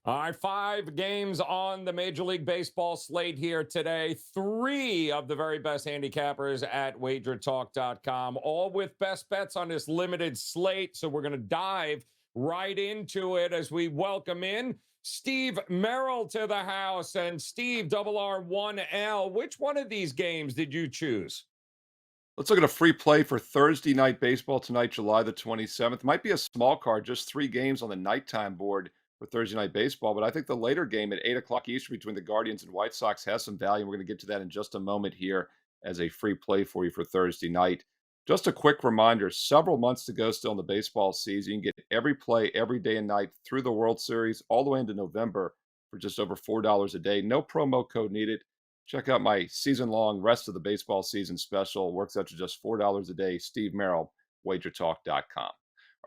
All right, 5 games on the Major League Baseball slate here today. 3 of the very best handicappers at WagerTalk.com, all with best bets on this limited slate. So we're going to dive right into it as we welcome in Steve Merril to the house. And Steve, double R1L, which one of these games did you choose? Let's look at a free play for Thursday night baseball tonight, July the 27th. Might be a small card, just 3 games on the nighttime board for Thursday night baseball. But I think the later game at 8 o'clock Eastern between the Guardians and White Sox has some value. We're going to get to that in just a moment here as a free play for you for Thursday night. Just a quick reminder, several months to go still in the baseball season. You can get every play every day and night through the World Series all the way into November for just over $4 a day. No promo code needed. Check out my season-long rest of the baseball season special. It works out to just $4 a day. Steve Merril, WagerTalk.com.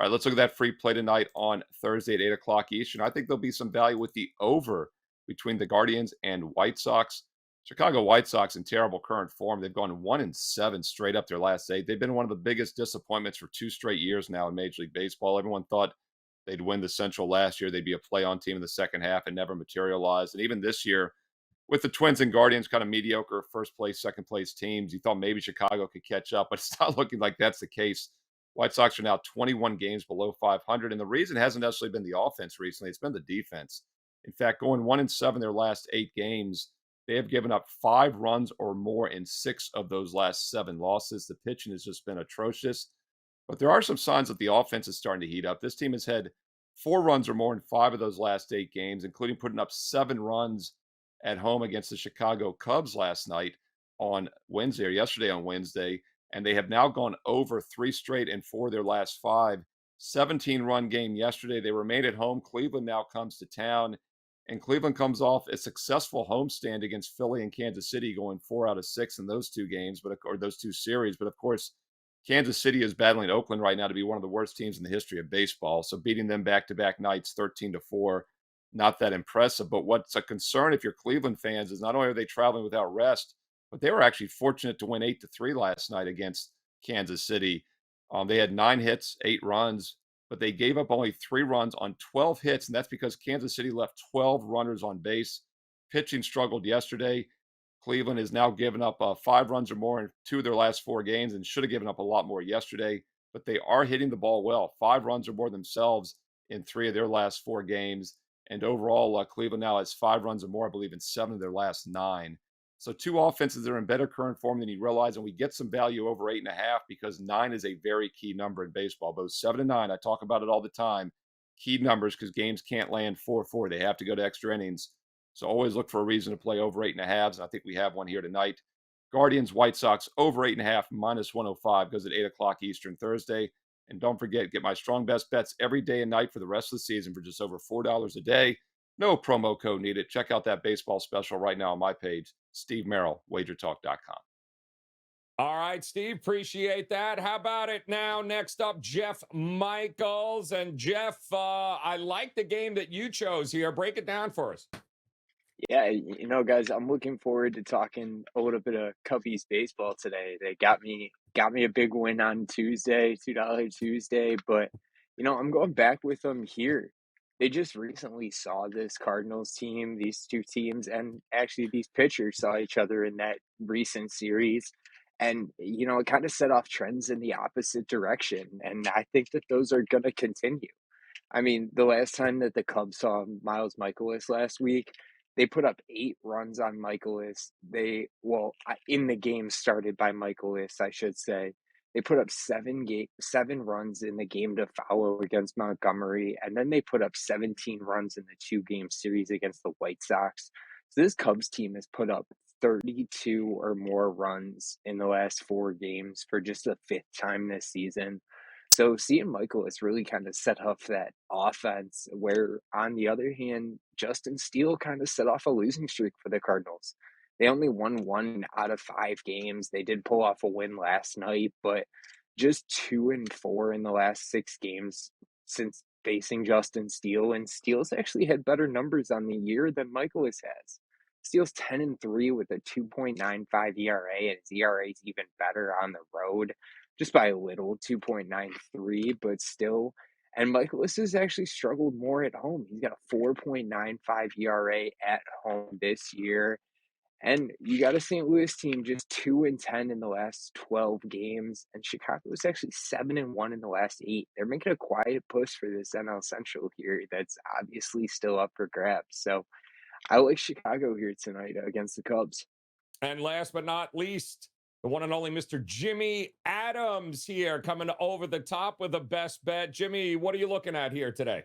All right, let's look at that free play tonight on Thursday at 8 o'clock Eastern. I think there'll be some value with the over between the Guardians and White Sox. Chicago White Sox in terrible current form. They've gone 1-7 straight up their last 8. They've been one of the biggest disappointments for 2 straight years now in Major League Baseball. Everyone thought they'd win the Central last year. They'd be a play-on team in the second half and never materialized. And even this year, with the Twins and Guardians kind of mediocre first place, second place teams, you thought maybe Chicago could catch up, but it's not looking like that's the case. White Sox are now 21 games below 500, and the reason hasn't necessarily been the offense recently; it's been the defense. In fact, going 1-7 their last 8 games, they have given up 5 runs or more in 6 of those last 7 losses. The pitching has just been atrocious, but there are some signs that the offense is starting to heat up. This team has had 4 runs or more in 5 of those last 8 games, including putting up 7 runs at home against the Chicago Cubs last night on Wednesday or yesterday on Wednesday. And they have now gone over 3 straight and 4 of their last 5. 17-run game yesterday. They remain at home. Cleveland now comes to town. And Cleveland comes off a successful homestand against Philly and Kansas City, going 4 out of 6 in those 2 games, or those 2 series. But of course, Kansas City is battling Oakland right now to be one of the worst teams in the history of baseball. So beating them back-to-back nights, 13-4, not that impressive. But what's a concern if you're Cleveland fans is not only are they traveling without rest, but they were actually fortunate to win 8-3 last night against Kansas City. They had 9 hits, 8 runs, but they gave up only 3 runs on 12 hits, and that's because Kansas City left 12 runners on base. Pitching struggled yesterday. Cleveland has now given up 5 runs or more in 2 of their last 4 games and should have given up a lot more yesterday, but they are hitting the ball well. 5 runs or more themselves in 3 of their last 4 games. And overall, Cleveland now has 5 runs or more, I believe, in 7 of their last 9. So 2 offenses that are in better current form than you realize, and we get some value over 8.5 because 9 is a very key number in baseball. Both 7 and 9, I talk about it all the time. Key numbers because games can't land 4-4. They have to go to extra innings. So always look for a reason to play over 8.5s, and I think we have one here tonight. Guardians, White Sox, over 8.5, minus 105, goes at 8 o'clock Eastern Thursday. And don't forget, get my strong best bets every day and night for the rest of the season for just over $4 a day. No promo code needed. Check out that baseball special right now on my page, Steve Merril, WagerTalk.com. All right, Steve, appreciate that. How about it now? Next up, Jeff Michaels. And Jeff, I like the game that you chose here. Break it down for us. Yeah, guys, I'm looking forward to talking a little bit of Cubbies baseball today. They got me a big win on Tuesday, $2 Tuesday, but I'm going back with them here. They just recently saw this Cardinals team, these 2 teams, and actually these pitchers saw each other in that recent series. And, it kind of set off trends in the opposite direction. And I think that those are going to continue. I mean, the last time that the Cubs saw Miles Michaelis last week, they put up 8 runs on Michaelis. In the game started by Michaelis, I should say. They put up 7 runs in the game to follow against Montgomery, and then they put up 17 runs in the 2-game series against the White Sox. So this Cubs team has put up 32 or more runs in the last 4 games for just the 5th time this season. So seeing Michaelis really kind of set off that offense, where on the other hand, Justin Steele kind of set off a losing streak for the Cardinals. They only won 1 out of 5 games. They did pull off a win last night, but just 2-4 in the last 6 games since facing Justin Steele. And Steele's actually had better numbers on the year than Michaelis has. Steele's 10-3 with a 2.95 ERA, and his ERA is even better on the road, just by a little, 2.93, but still, And Michaelis has actually struggled more at home. He's got a 4.95 ERA at home this year. And you got a St. Louis team just 2-10 in the last 12 games, and Chicago is actually 7-1 in the last 8. They're making a quiet push for this NL Central here that's obviously still up for grabs. So I like Chicago here tonight against the Cubs. And last but not least, the one and only Mr. Jimmy Adams here coming over the top with the best bet. Jimmy, what are you looking at here today?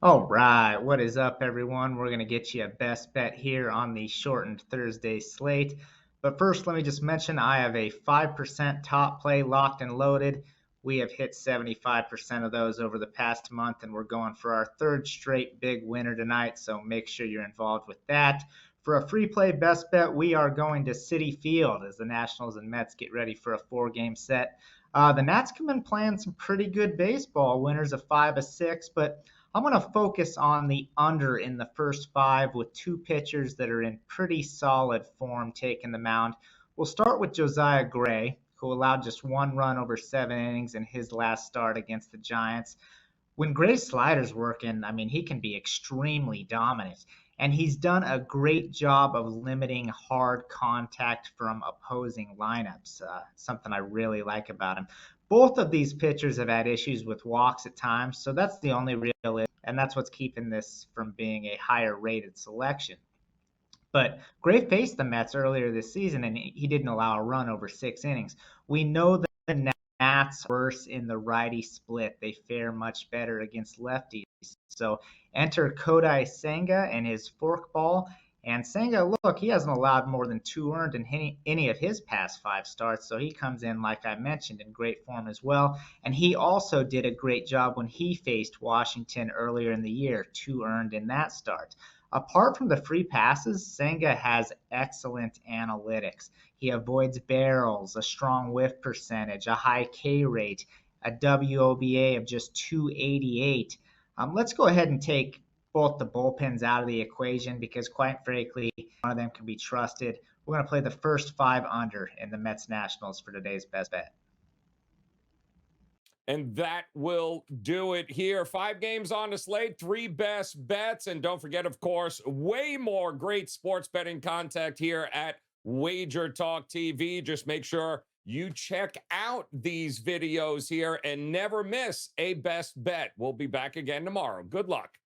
All right, what is up, everyone? We're going to get you a best bet here on the shortened Thursday slate. But first, let me just mention I have a 5% top play locked and loaded. We have hit 75% of those over the past month, and we're going for our third straight big winner tonight, so make sure you're involved with that. For a free play best bet, we are going to Citi Field as the Nationals and Mets get ready for a 4-game set. The Nats have been playing some pretty good baseball, winners of 5 of 6, but I'm going to focus on the under in the first 5 with 2 pitchers that are in pretty solid form taking the mound. We'll start with Josiah Gray, who allowed just 1 run over 7 innings in his last start against the Giants. When Gray's slider's working, I mean, he can be extremely dominant. And he's done a great job of limiting hard contact from opposing lineups, something I really like about him. Both of these pitchers have had issues with walks at times, so that's the only real issue, and that's what's keeping this from being a higher rated selection. But Gray faced the Mets earlier this season, and he didn't allow a run over 6 innings. We know that the Nats are worse in the righty split. They fare much better against lefties. So enter Kodai Senga and his forkball. And Senga, look, he hasn't allowed more than 2 earned in any of his past 5 starts, so he comes in, like I mentioned, in great form as well. And he also did a great job when he faced Washington earlier in the year, 2 earned in that start. Apart from the free passes, Senga has excellent analytics. He avoids barrels, a strong whiff percentage, a high K rate, a WOBA of just 288. Let's go ahead and take both the bullpens out of the equation because, quite frankly, one of them can be trusted. We're going to play the first 5 under in the Mets Nationals for today's best bet. And that will do it here. 5 games on the slate, 3 best bets. And don't forget, of course, way more great sports betting content here at WagerTalk TV. Just make sure you check out these videos here and never miss a best bet. We'll be back again tomorrow. Good luck.